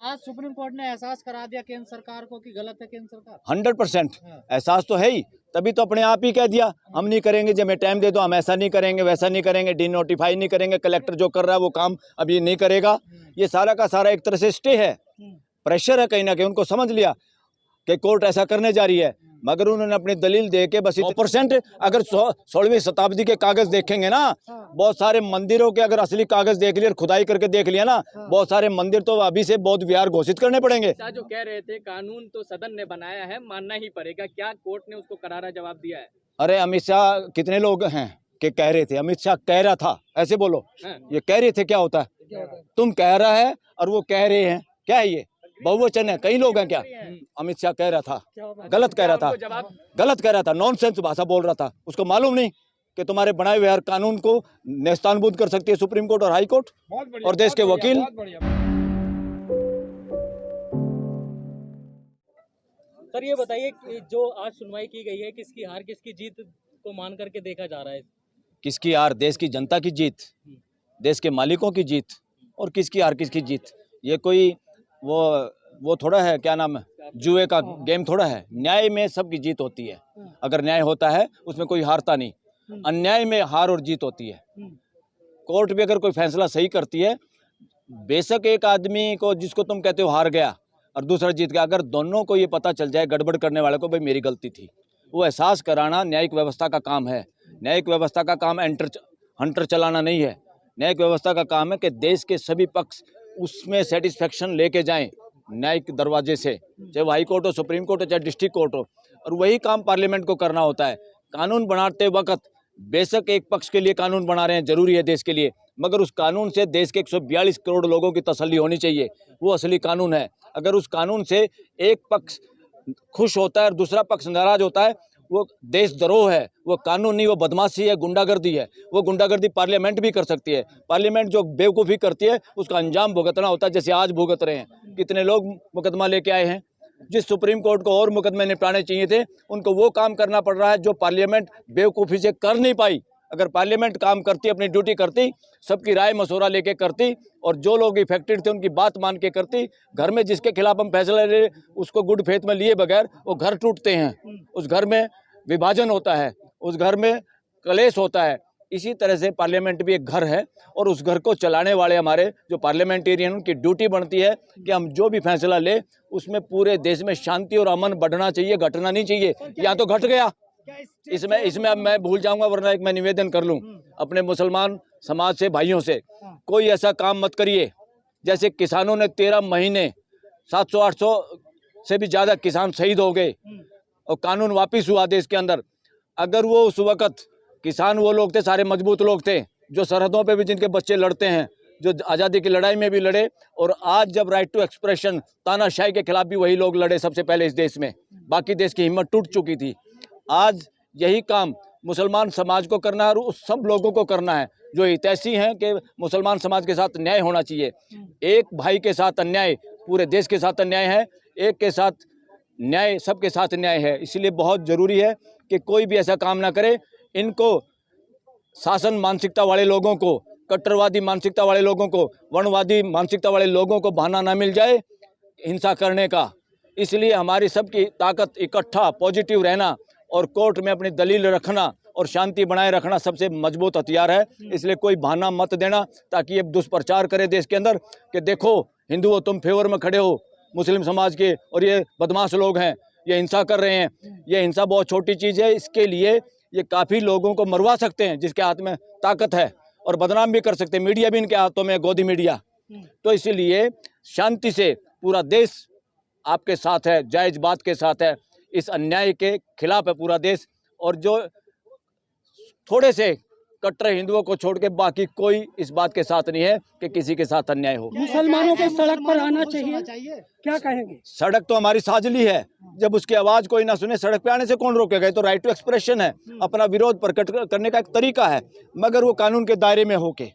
आज supreme court ने एहसास करा दिया केंद्र सरकार को कि गलत है केंद्र सरकार। 100% एहसास तो है ही, तभी तो अपने आप ही कह दिया हम नहीं करेंगे, जब मैं टाइम दे दो हम ऐसा नहीं करेंगे वैसा नहीं करेंगे, डी नोटिफाई नहीं करेंगे, कलेक्टर जो कर रहा है वो काम अब ये नहीं करेगा। ये सारा का सारा एक तरह से स्टे है, प्रेशर है कहीं ना कहीं, उनको समझ लिया कि कोर्ट ऐसा करने जा रही है, मगर उन्होंने अपनी दलील दे के बस 100%। अगर 16वीं शताब्दी के कागज देखेंगे ना, बहुत सारे मंदिरों के अगर असली कागज देख लिए और खुदाई करके देख लिया ना, बहुत सारे मंदिर तो अभी से बौद्ध विहार घोषित करने पड़ेंगे। जो कह रहे थे कानून तो सदन ने बनाया है, मानना ही पड़ेगा, क्या कोर्ट ने उसको करारा जवाब दिया है? अरे अमित शाह कितने लोग हैं कि कह रहे थे, अमित शाह कह रहा था, ऐसे बोलो ये कह रहे थे, क्या होता है? तुम कह रहा है और वो कह रहे हैं, क्या है ये? बहुवचन है, कई लोग हैं क्या? अमित शाह कह रहा था, गलत कह रहा था, गलत कह रहा था, नॉनसेंस भाषा बोल रहा था। उसको मालूम नहीं कि तुम्हारे बनाए हुए हर कानून को नेस्तानबूद कर सकती है सुप्रीम कोर्ट और हाई कोर्ट और देश के वकील। सर ये बताइए कि जो आज सुनवाई की गई है, किसकी हार किसकी जीत को मान करके देखा जा रहा है? किसकी हार? देश की जनता की जीत, देश के मालिकों की जीत। और किसकी हार किसकी जीत? ये कोई वो थोड़ा है, क्या नाम है, जुए का गेम थोड़ा है। न्याय में सबकी जीत होती है, अगर न्याय होता है उसमें कोई हारता नहीं, अन्याय में हार और जीत होती है। कोर्ट भी अगर कोई फैसला सही करती है, बेशक एक आदमी को जिसको तुम कहते हो हार गया और दूसरा जीत गया, अगर दोनों को ये पता चल जाए गड़बड़ करने वाले को भाई मेरी गलती थी, वो एहसास कराना न्यायिक व्यवस्था का काम है। न्यायिक व्यवस्था का काम हंटर चलाना नहीं है। न्यायिक व्यवस्था का काम है कि देश के सभी पक्ष उसमें सेटिस्फेक्शन लेके जाएं न्यायिक दरवाजे से, चाहे हाई कोर्ट हो, सुप्रीम कोर्ट हो, चाहे डिस्ट्रिक्ट कोर्ट हो। और वही काम पार्लियामेंट को करना होता है। कानून बनाते वक्त बेशक एक पक्ष के लिए कानून बना रहे हैं, जरूरी है देश के लिए, मगर उस कानून से देश के 142 करोड़ लोगों की तसल्ली होनी चाहिए, वो असली कानून है। अगर उस कानून से एक पक्ष खुश होता है और दूसरा पक्ष नाराज होता है, वो देशद्रोह है, वो कानून नहीं, वो बदमाशी है, गुंडागर्दी है। वो गुंडागर्दी पार्लियामेंट भी कर सकती है। पार्लियामेंट जो बेवकूफ़ी करती है उसका अंजाम भुगतना होता है, जैसे आज भुगत रहे हैं। कितने लोग मुकदमा लेके आए हैं, जिस सुप्रीम कोर्ट को और मुकदमे निपटाने चाहिए थे, उनको वो काम करना पड़ रहा है जो पार्लियामेंट बेवकूफ़ी से कर नहीं पाई। अगर पार्लियामेंट काम करती, अपनी ड्यूटी करती, सबकी राय मशवरा लेके करती और जो लोग इफेक्टेड थे उनकी बात मान के करती, घर में जिसके खिलाफ हम फैसला ले उसको गुड फेथ में लिए बगैर वो घर टूटते हैं, उस घर में विभाजन होता है, उस घर में कलेश होता है। इसी तरह से पार्लियामेंट भी एक घर है और उस घर को चलाने वाले हमारे जो पार्लियामेंटेरियन, उनकी ड्यूटी बनती है कि हम जो भी फैसला ले उसमें पूरे देश में शांति और अमन बढ़ना चाहिए, घटना नहीं चाहिए। यहाँ तो घट गया, इसमें अब मैं भूल जाऊंगा, वरना एक मैं निवेदन कर लूं अपने मुसलमान समाज से, भाइयों से, कोई ऐसा काम मत करिए। जैसे किसानों ने 13 महीने 700-800 से भी ज़्यादा किसान शहीद हो गए और कानून वापिस हुआ देश के अंदर। अगर वो उस वक़्त किसान वो लोग थे, सारे मजबूत लोग थे, जो सरहदों पे भी जिनके बच्चे लड़ते हैं, जो आज़ादी की लड़ाई में भी लड़े, और आज जब राइट टू एक्सप्रेशन, तानाशाही के खिलाफ भी वही लोग लड़े सबसे पहले इस देश में। बाकी देश की हिम्मत टूट चुकी थी। आज यही काम मुसलमान समाज को करना है और उस सब लोगों को करना है जो हितैषी हैं कि मुसलमान समाज के साथ न्याय होना चाहिए। एक भाई के साथ अन्याय पूरे देश के साथ अन्याय है, एक के साथ न्याय सबके साथ न्याय है। इसलिए बहुत ज़रूरी है कि कोई भी ऐसा काम ना करे। इनको शासन मानसिकता वाले लोगों को, कट्टरवादी मानसिकता वाले लोगों को, वर्णवादी मानसिकता वाले लोगों को बहाना ना मिल जाए हिंसा करने का। इसलिए हमारी सबकी ताकत इकट्ठा पॉजिटिव रहना और कोर्ट में अपनी दलील रखना और शांति बनाए रखना सबसे मजबूत हथियार है। इसलिए कोई बहाना मत देना ताकि ये दुष्प्रचार करे देश के अंदर कि देखो हिंदुओं तुम फेवर में खड़े हो मुस्लिम समाज के और ये बदमाश लोग हैं, ये हिंसा कर रहे हैं। ये हिंसा बहुत छोटी चीज़ है, इसके लिए ये काफ़ी लोगों को मरवा सकते हैं जिसके हाथ में ताकत है, और बदनाम भी कर सकते हैं। मीडिया भी इनके हाथों में, गोदी मीडिया। तो इसीलिए शांति से पूरा देश आपके साथ है, जायज़ बात के साथ है, इस अन्याय के खिलाफ है पूरा देश। और जो थोड़े से कट्टर हिंदुओं को छोड़ के बाकी कोई इस बात के साथ नहीं है कि किसी के साथ अन्याय हो। मुसलमानों को सड़क पर आना चाहिए, क्या कहेंगे? सड़क तो हमारी साझली है, जब उसकी आवाज़ कोई ना सुने सड़क पे आने से कौन रोकेगा? तो राइट टू एक्सप्रेशन है, अपना विरोध प्रकट करने का एक तरीका है, मगर वो कानून के दायरे में होके।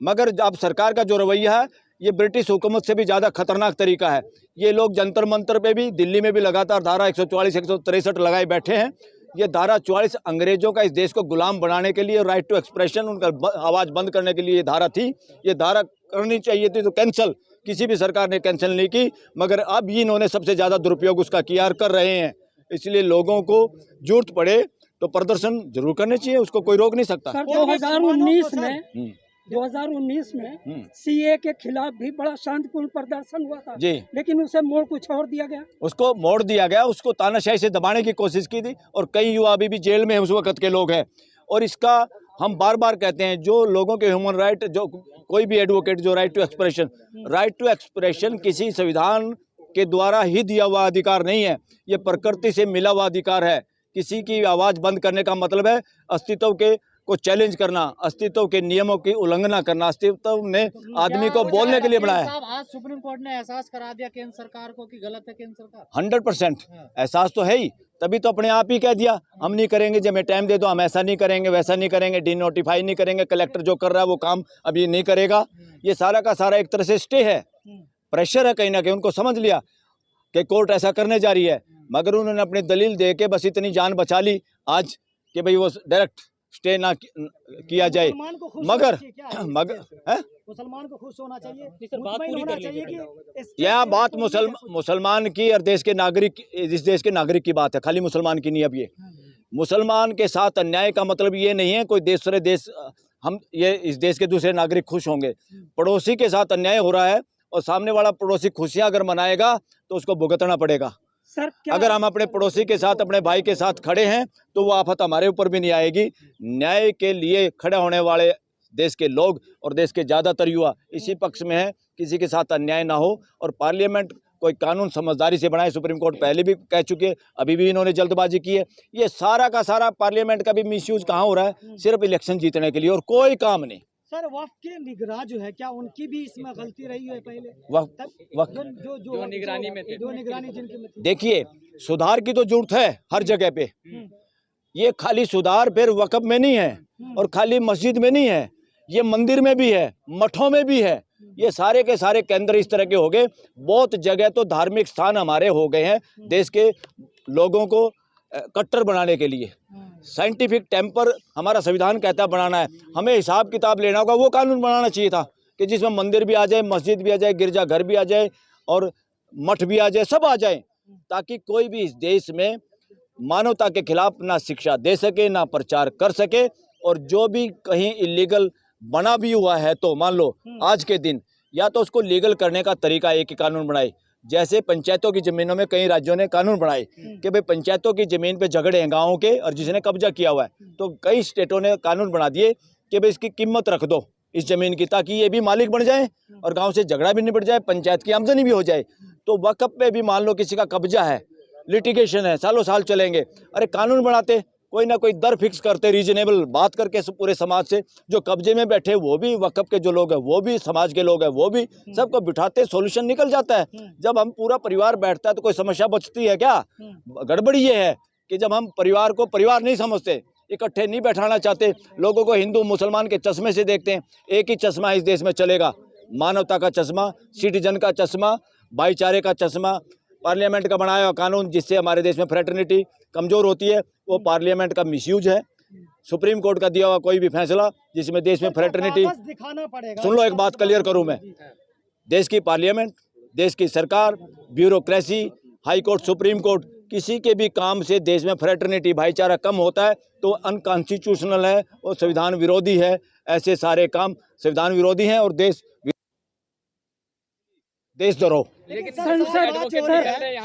मगर अब सरकार का जो रवैया है ये ब्रिटिश हुकूमत से भी ज़्यादा खतरनाक तरीका है। ये लोग जंतर मंतर पे भी, दिल्ली में भी लगातार धारा 144, 163 लगाए बैठे हैं। ये धारा 44 अंग्रेजों का इस देश को गुलाम बनाने के लिए, राइट टू एक्सप्रेशन, उनका आवाज़ बंद करने के लिए ये धारा थी। ये धारा करनी चाहिए थी तो कैंसिल, किसी भी सरकार ने कैंसिल नहीं की, मगर अब ही इन्होंने सबसे ज़्यादा दुरुपयोग उसका किया और कर रहे हैं। इसलिए लोगों को जरूरत पड़े तो प्रदर्शन जरूर करने चाहिए, उसको कोई रोक नहीं सकता। सर 2019 में सीए के खिलाफ भी बड़ा शांतिपूर्ण प्रदर्शन हुआ था जी, लेकिन उसे मोड़ कुछ और दिया गया। उसको मोड़ दिया गया, उसको तानाशाही से दबाने की कोशिश की थी और कई युवा अभी भी जेल में उस वक्त के लोग हैं। और इसका हम बार बार कहते हैं, जो लोगों के ह्यूमन राइट, जो कोई भी एडवोकेट जो राइट टू एक्सप्रेशन किसी संविधान के द्वारा ही दिया हुआ अधिकार नहीं है, ये प्रकृति से मिला हुआ अधिकार है। किसी की आवाज़ बंद करने का मतलब है अस्तित्व के को चैलेंज करना, अस्तित्व के नियमों की उल्लंघना करना। अस्तित्व ने आदमी को बोलने के लिए बनाया। आज सुप्रीम कोर्ट ने एहसास करा दिया केंद्र सरकार को कि गलत है केंद्र सरकार। 100% एहसास तो है ही, तभी तो अपने आप ही कह दिया हम नहीं करेंगे, जब हमें टाइम दे दो हम ऐसा नहीं करेंगे, वैसा नहीं करेंगे, डी नोटिफाई नहीं करेंगे, कलेक्टर जो कर रहा है वो काम अभी नहीं करेगा। ये सारा का सारा एक तरह से स्टे है, प्रेशर है कहीं ना कहीं। उनको समझ लिया कि कोर्ट ऐसा करने जा रही है, मगर उन्होंने अपनी दलील दे के बस इतनी जान बचा ली आज कि भाई वो डायरेक्ट स्टे ना किया जाए। मगर मुसलमान को खुश होना चाहिए, बात पूरी कर लीजिए। यह बात मुसलमान की और देश के नागरिक, इस देश के नागरिक की बात है, खाली मुसलमान की नहीं। अब ये मुसलमान के साथ अन्याय का मतलब ये नहीं है कोई दूसरे देश, हम ये इस देश के दूसरे नागरिक खुश होंगे। पड़ोसी के साथ अन्याय हो रहा है और सामने वाला पड़ोसी खुशियां अगर मनाएगा तो उसको भुगतना पड़ेगा। सर अगर हम अपने पड़ोसी के साथ, अपने भाई के साथ खड़े हैं तो वो आफत हमारे ऊपर भी नहीं आएगी। न्याय के लिए खड़े होने वाले देश के लोग और देश के ज़्यादातर युवा इसी पक्ष में है, किसी के साथ अन्याय ना हो और पार्लियामेंट कोई कानून समझदारी से बनाए। सुप्रीम कोर्ट पहले भी कह चुके हैं, अभी भी इन्होंने जल्दबाजी की है। ये सारा का सारा पार्लियामेंट का भी मिसयूज कहाँ हो रहा है, सिर्फ इलेक्शन जीतने के लिए और कोई काम नहीं। सर वक्फ के निगरान जो है, क्या उनकी भी इसमें गलती रही है पहले? वक्त जो निगरानी में थे, जो निगरानी जिनके में थी। देखिए, सुधार की तो जरूरत है हर जगह पे। ये खाली सुधार फिर वक्फ में नहीं है और खाली मस्जिद में नहीं है, ये मंदिर में भी है, मठों में भी है। ये सारे के सारे केंद्र इस तरह के हो गए। बहुत जगह तो धार्मिक स्थान हमारे हो गए हैं देश के लोगों को कट्टर बनाने के लिए। साइंटिफिक टेम्पर हमारा संविधान कहता है बनाना है, हमें हिसाब किताब लेना होगा। वो कानून बनाना चाहिए था कि जिसमें मंदिर भी आ जाए, मस्जिद भी आ जाए, गिरजाघर भी आ जाए और मठ भी आ जाए, सब आ जाए, ताकि कोई भी इस देश में मानवता के खिलाफ ना शिक्षा दे सके, ना प्रचार कर सके। और जो भी कहीं इलीगल बना भी हुआ है तो मान लो आज के दिन या तो उसको लीगल करने का तरीका एक ही कानून बनाए। जैसे पंचायतों की ज़मीनों में कई राज्यों ने कानून बनाए कि भाई पंचायतों की ज़मीन पे झगड़े हैं गाँवों के और जिसने कब्जा किया हुआ है, तो कई स्टेटों ने कानून बना दिए कि भाई इसकी कीमत रख दो इस ज़मीन की, ताकि ये भी मालिक बन जाए और गांव से झगड़ा भी निपट जाए, पंचायत की आमदनी भी हो जाए। तो वक्फ पे भी मान लो किसी का कब्जा है, लिटिगेशन है, सालों साल चलेंगे, अरे कानून बनाते, कोई ना कोई दर फिक्स करते, रीजनेबल बात करके पूरे समाज से, जो कब्जे में बैठे वो भी, वक्फ के जो लोग हैं वो भी, समाज के लोग हैं वो भी, सबको बिठाते, सॉल्यूशन निकल जाता है। जब हम पूरा परिवार बैठता है तो कोई समस्या बचती है क्या? गड़बड़ी ये है कि जब हम परिवार को परिवार नहीं समझते, इकट्ठे नहीं बैठाना चाहते, लोगों को हिंदू मुसलमान के चश्मे से देखते हैं। एक ही चश्मा इस देश में चलेगा, मानवता का चश्मा, सिटीजन का चश्मा, भाईचारे का चश्मा। पार्लियामेंट का बनाया हुआ कानून जिससे हमारे देश में फ्रेटर्निटी कमज़ोर होती है, वो पार्लियामेंट का मिसयूज है। सुप्रीम कोर्ट का दिया हुआ कोई भी फैसला जिसमें देश में फ्रेटर्निटी, दिखाना पड़ेगा। सुन लो एक बात क्लियर करूं मैं, देश की पार्लियामेंट, देश की सरकार, bureaucracy, high court, supreme court, किसी के भी काम से देश में फ्रेटर्निटी, भाईचारा कम होता है तो अनकॉन्स्टिट्यूशनल है और संविधान विरोधी है। ऐसे सारे काम संविधान विरोधी हैं और देशद्रोह। लेकिन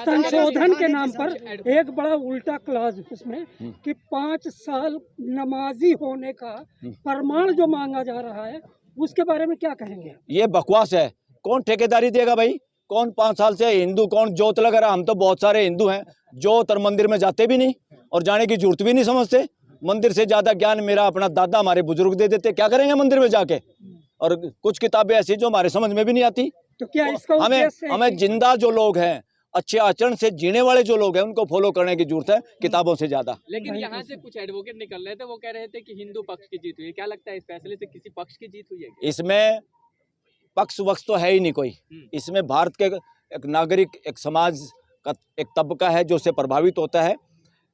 संशोधन के नाम पर एक बड़ा उल्टा क्लॉज इसमें कि 5 साल नमाजी होने का प्रमाण जो मांगा जा रहा है, उसके बारे में क्या कहेंगे? ये बकवास है। कौन ठेकेदारी देगा भाई? कौन 5 साल से हिंदू, कौन जोत लगा रहा? हम तो बहुत सारे हिंदू हैं जोत और मंदिर में जाते भी नहीं और जाने की जरूरत भी नहीं समझते। मंदिर से ज्यादा ज्ञान मेरा अपना दादा, हमारे बुजुर्ग दे देते, क्या करेंगे मंदिर में जाके? और कुछ किताबें ऐसी जो हमारे समझ में भी नहीं आती। तो क्या इसका हमें जिंदा जो लोग हैं, अच्छे आचरण से जीने वाले जो लोग हैं, उनको फॉलो करने की जरूरत है किताबों से ज्यादा। लेकिन यहाँ से कुछ एडवोकेट निकल रहे थे, वो कह रहे थे कि हिंदू पक्ष की जीत हुई है। क्या लगता है इस फैसले से किसी पक्ष की जीत हुई है? इसमें पक्ष वक्ष तो है ही नहीं कोई। इसमें भारत के एक नागरिक, एक समाज का एक तबका है जो उससे प्रभावित होता है।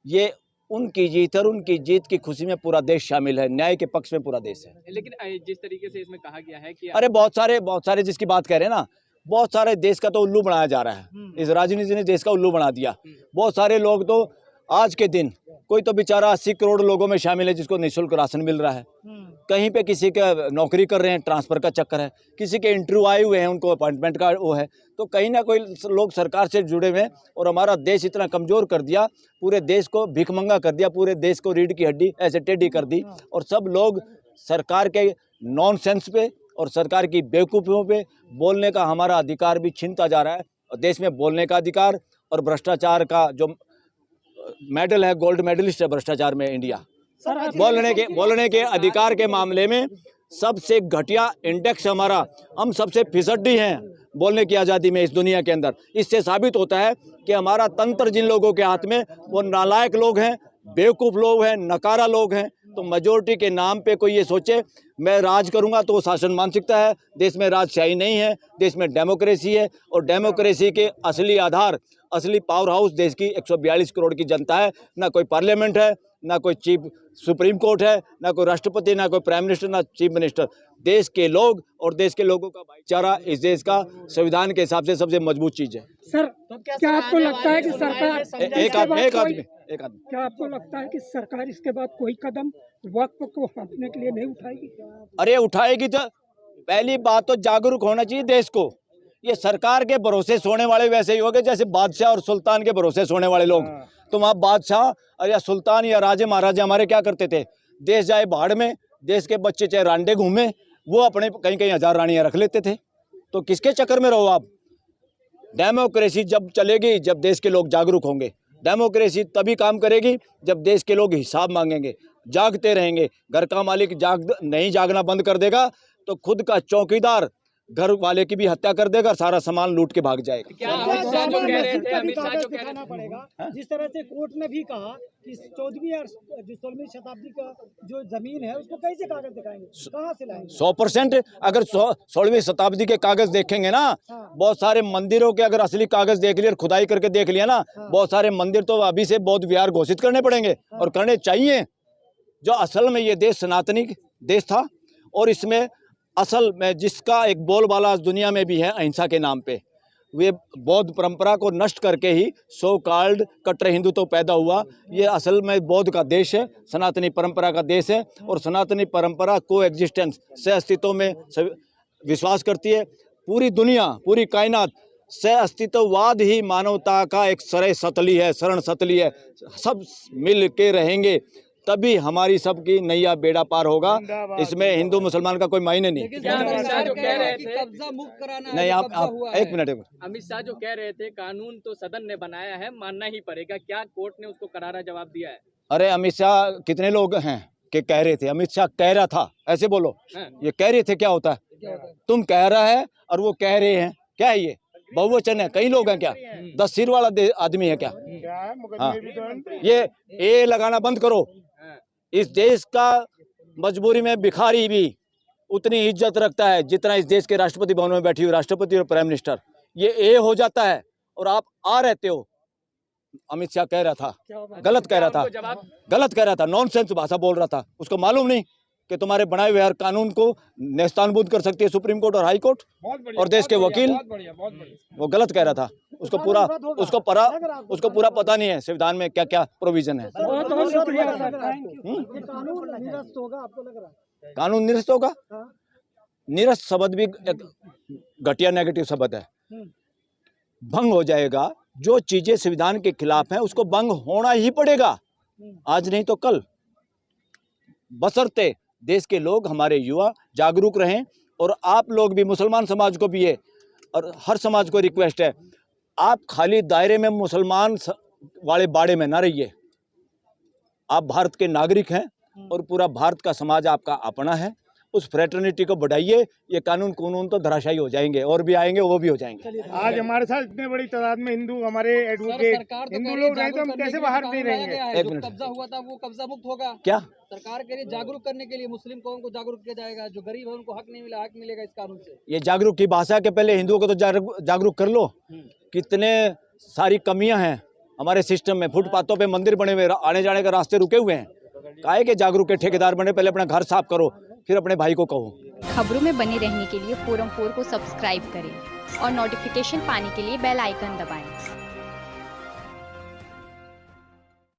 ये उनकी जीत और उनकी जीत की खुशी में पूरा देश शामिल है, न्याय के पक्ष में पूरा देश है। लेकिन जिस तरीके से इसमें कहा गया है कि अरे बहुत सारे जिसकी बात कह रहे हैं ना, बहुत सारे देश का तो उल्लू बनाया जा रहा है। इस राजनीति ने देश का उल्लू बना दिया। बहुत सारे लोग तो आज के दिन कोई तो बेचारा 80 करोड़ लोगों में शामिल है जिसको निःशुल्क राशन मिल रहा है। कहीं पे किसी का नौकरी कर रहे हैं, ट्रांसफर का चक्कर है, किसी के इंटरव्यू आए हुए हैं, उनको अपॉइंटमेंट का वो है। तो कहीं ना कोई लोग सरकार से जुड़े हुए हैं और हमारा देश इतना कमज़ोर कर दिया, पूरे देश को भिखमंगा कर दिया, पूरे देश को रीढ़ की हड्डी ऐसे टेढ़ी कर दी। और सब लोग सरकार के नॉनसेंस पे और सरकार की बेवकूफ़ियों पे बोलने का हमारा अधिकार भी छीनता जा रहा है। और देश में बोलने का अधिकार और भ्रष्टाचार का जो मेडल है, गोल्ड मेडलिस्ट है भ्रष्टाचार में इंडिया। बोलने के अधिकार के मामले में सबसे घटिया इंडेक्स हमारा, हम सबसे फिसड्डी हैं बोलने की आज़ादी में इस दुनिया के अंदर। इससे साबित होता है कि हमारा तंत्र जिन लोगों के हाथ में, वो नालायक लोग हैं, बेवकूफ़ लोग हैं, नकारा लोग हैं। तो मेजोरिटी के नाम पे कोई ये सोचे मैं राज करूंगा तो वो शासन मानसिकता है। देश में राजशाही नहीं है, देश में डेमोक्रेसी है। और डेमोक्रेसी के असली आधार, असली पावर हाउस देश की 142 करोड़ की जनता है। ना कोई पार्लियामेंट है, ना कोई चीफ सुप्रीम कोर्ट है, ना कोई राष्ट्रपति, ना कोई प्राइम मिनिस्टर, ना चीफ मिनिस्टर। देश के लोग और देश के लोगों का भाईचारा इस देश का संविधान के हिसाब से सबसे मजबूत चीज़ है। सर, क्या आपको लगता है कि सरकार एक आदमी क्या आपको लगता है कि सरकार इसके बाद कोई कदम वक्फ को हटाने के लिए नहीं उठाएगी? अरे उठाएगी तो पहली बात तो जागरूक होना चाहिए देश को। ये सरकार के भरोसे सोने वाले वैसे ही हो गए जैसे बादशाह और सुल्तान के भरोसे सोने वाले लोग। तो वहाँ बादशाह या सुल्तान या राजे महाराजे हमारे क्या करते थे, देश जाए बाढ़ में, देश के बच्चे चाहे रांडे घूमे, वो अपने कहीं कहीं 1000 रानियाँ रख लेते थे। तो किसके चक्कर में रहो आप? डेमोक्रेसी जब चलेगी जब देश के लोग जागरूक होंगे। डेमोक्रेसी तभी काम करेगी जब देश के लोग हिसाब मांगेंगे, जागते रहेंगे। घर का मालिक नहीं जागना बंद कर देगा तो खुद का चौकीदार घर वाले की भी हत्या कर देगा, सारा सामान लूट के भाग जाएगा। क्या अमित शाह जो कह रहे थे, अमित शाह जो कह रहे थे पड़ेगा, जिस तरह से कोर्ट ने भी कहा कि 14वीं और 16वीं शताब्दी का जो जमीन है उसको कैसे कागज दिखाएंगे, कहाँ से लाएंगे? 100% अगर 16वीं शताब्दी के कागज देखेंगे ना, बहुत सारे मंदिरों के अगर असली कागज देख लिए और खुदाई करके देख लिया ना, बहुत सारे मंदिर तो अभी से बौद्ध विहार घोषित करने पड़ेंगे और करने चाहिए। जो असल में ये देश सनातनी देश था और इसमें असल में जिसका एक बोलबाला दुनिया में भी है अहिंसा के नाम पे, वे बौद्ध परंपरा को नष्ट करके ही सो कॉल्ड कट्टर हिंदुत्व पैदा हुआ। ये असल में बौद्ध का देश है, सनातनी परंपरा का देश है और सनातनी परंपरा को एग्जिस्टेंस सह अस्तित्व में विश्वास करती है। पूरी दुनिया, पूरी कायनात सह अस्तित्ववाद ही मानवता का एक शरण सतली है। सब मिल के रहेंगे तभी हमारी सबकी नैया बेड़ा पार होगा। इसमें हिंदू मुसलमान का कोई मायने नहीं। अमित शाह जो कह रहे थे, कब्जा मुक्त कराना नहीं, आप एक मिनट। अमित शाह जो कह रहे थे कानून तो सदन ने बनाया है, मानना ही पड़ेगा, क्या कोर्ट ने उसको करारा जवाब दिया है? अरे अमित शाह कितने लोग हैं कि कह रहे थे? अमित शाह कह रहा था, ऐसे बोलो। ये कह रहे थे क्या होता है? तुम कह रहा है और वो कह रहे हैं, क्या है ये? बहुवचन है, कई लोग हैं क्या? 10 सिर वाला आदमी है क्या? हाँ, ये ए लगाना बंद करो। इस देश का मजबूरी में भिखारी भी उतनी इज्जत रखता है जितना इस देश के राष्ट्रपति भवन में बैठी हुई राष्ट्रपति और प्राइम मिनिस्टर। ये ए हो जाता है और आप आ रहते हो। अमित शाह कह रहा था, गलत कह रहा था, नॉनसेंस भाषा बोल रहा था। उसको मालूम नहीं कि तुम्हारे बनाए हुए हर कानून को नेस्तानबूद कर सकती है सुप्रीम कोर्ट और हाई कोर्ट और देश के वकील। वो गलत कह रहा था। उसको पूरा पता नहीं है संविधान में क्या क्या प्रोविजन है। कानून निरस्त होगा? निरस्त शब्द भी एक घटिया नेगेटिव शब्द है। भंग हो जाएगा। जो चीजें संविधान के खिलाफ हैं उसको भंग होना ही पड़ेगा, आज नहीं तो कल। बशर्ते देश के लोग, हमारे युवा जागरूक रहें। और आप लोग भी, मुसलमान समाज को भी है और हर समाज को रिक्वेस्ट है, आप खाली दायरे में मुसलमान वाले बाड़े में ना रहिए। आप भारत के नागरिक हैं और पूरा भारत का समाज आपका अपना है। उस फ्रेटर्निटी को बढ़ाइए। ये कानून तो धराशायी हो जाएंगे और भी आएंगे, वो भी हो जाएंगे। आज हमारे साथ इतने बड़ी तादाद में हिंदू, हमारे एडवोकेट हिंदू लोग रहे तो हम कैसे बाहर नहीं रहेंगे? एक मिनट। कब्जा हुआ था वो कब्जा मुक्त होगा। क्या सरकार के लिए जागरूक करने के लिए मुस्लिम कौम को जागरूक किया जाएगा। जो गरीब है उनको हक नहीं मिला, हक मिलेगा इस कानून से। ये जागरूक की भाषा के पहले हिंदुओं को तो जागरूक कर लो। कितने सारी कमियां हैं हमारे सिस्टम में। फुटपाथों पे मंदिर बने हुए, आने जाने के रास्ते रुके हुए हैं। काहे के जागरूक के ठेकेदार बने? पहले अपना घर साफ करो, फिर अपने भाई को कहो। खबरों में बने रहने के लिए फोरम 4 को सब्सक्राइब करें, और नोटिफिकेशन पाने के लिए बेल आइकन दबाएं।